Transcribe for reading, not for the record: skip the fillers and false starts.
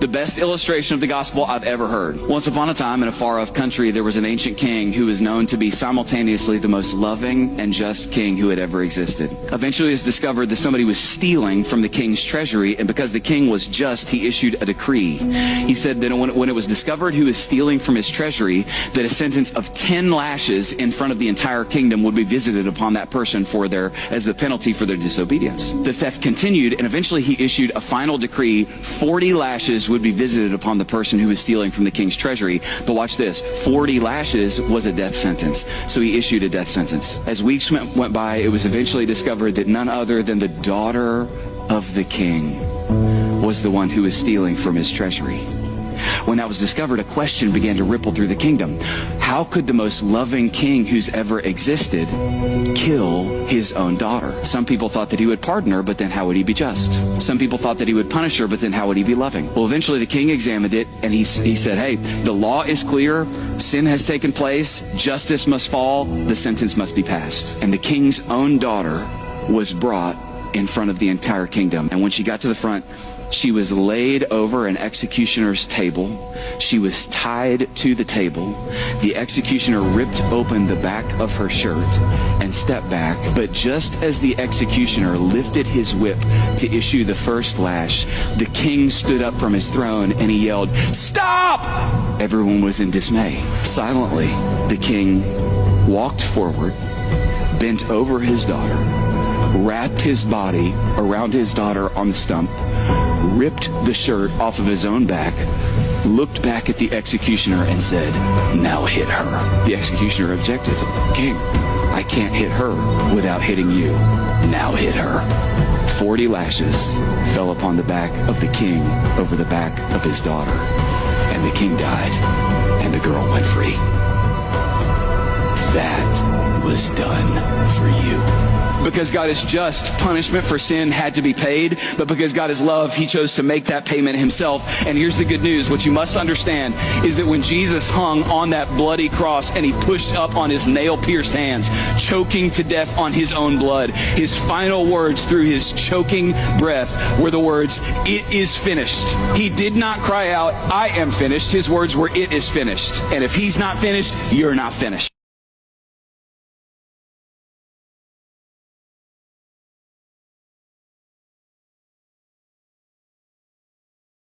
The best illustration of the gospel I've ever heard. Once upon a time in a far-off country, there was an ancient king who was known to be simultaneously the most loving and just king who had ever existed. Eventually it was discovered that somebody was stealing from the king's treasury, and because the king was just, he issued a decree. He said that when it was discovered who was stealing from his treasury, that a sentence of 10 lashes in front of the entire kingdom would be visited upon that person as the penalty for their disobedience. The theft continued, and eventually he issued a final decree: 40 lashes would be visited upon the person who was stealing from the king's treasury. But watch this, 40 lashes was a death sentence. So he issued a death sentence. As weeks went by, it was eventually discovered that none other than the daughter of the king was the one who was stealing from his treasury. When that was discovered, a question began to ripple through the kingdom. How could the most loving king who's ever existed kill his own daughter? Some people thought that he would pardon her, but then how would he be just? Some people thought that he would punish her, but then how would he be loving? Well, eventually the king examined it, and he said, hey, the law is clear, sin has taken place, justice must fall, the sentence must be passed. And the king's own daughter was brought in front of the entire kingdom. And when she got to the front, she was laid over an executioner's table. She was tied to the table. The executioner ripped open the back of her shirt and stepped back. But just as the executioner lifted his whip to issue the first lash, the king stood up from his throne and he yelled, "Stop!" Everyone was in dismay. Silently, the king walked forward, bent over his daughter, wrapped his body around his daughter on the stump, ripped the shirt off of his own back, looked back at the executioner and said, "Now hit her." The executioner objected. "King, I can't hit her without hitting you. Now hit her." 40 lashes fell upon the back of the king over the back of his daughter, and the king died, and the girl went free. That was done for you. Because God is just, punishment for sin had to be paid, but because God is love, he chose to make that payment himself. And here's the good news. What you must understand is that when Jesus hung on that bloody cross and he pushed up on his nail-pierced hands, choking to death on his own blood, his final words through his choking breath were the words, "It is finished." He did not cry out, "I am finished." His words were, "It is finished." And if he's not finished, you're not finished.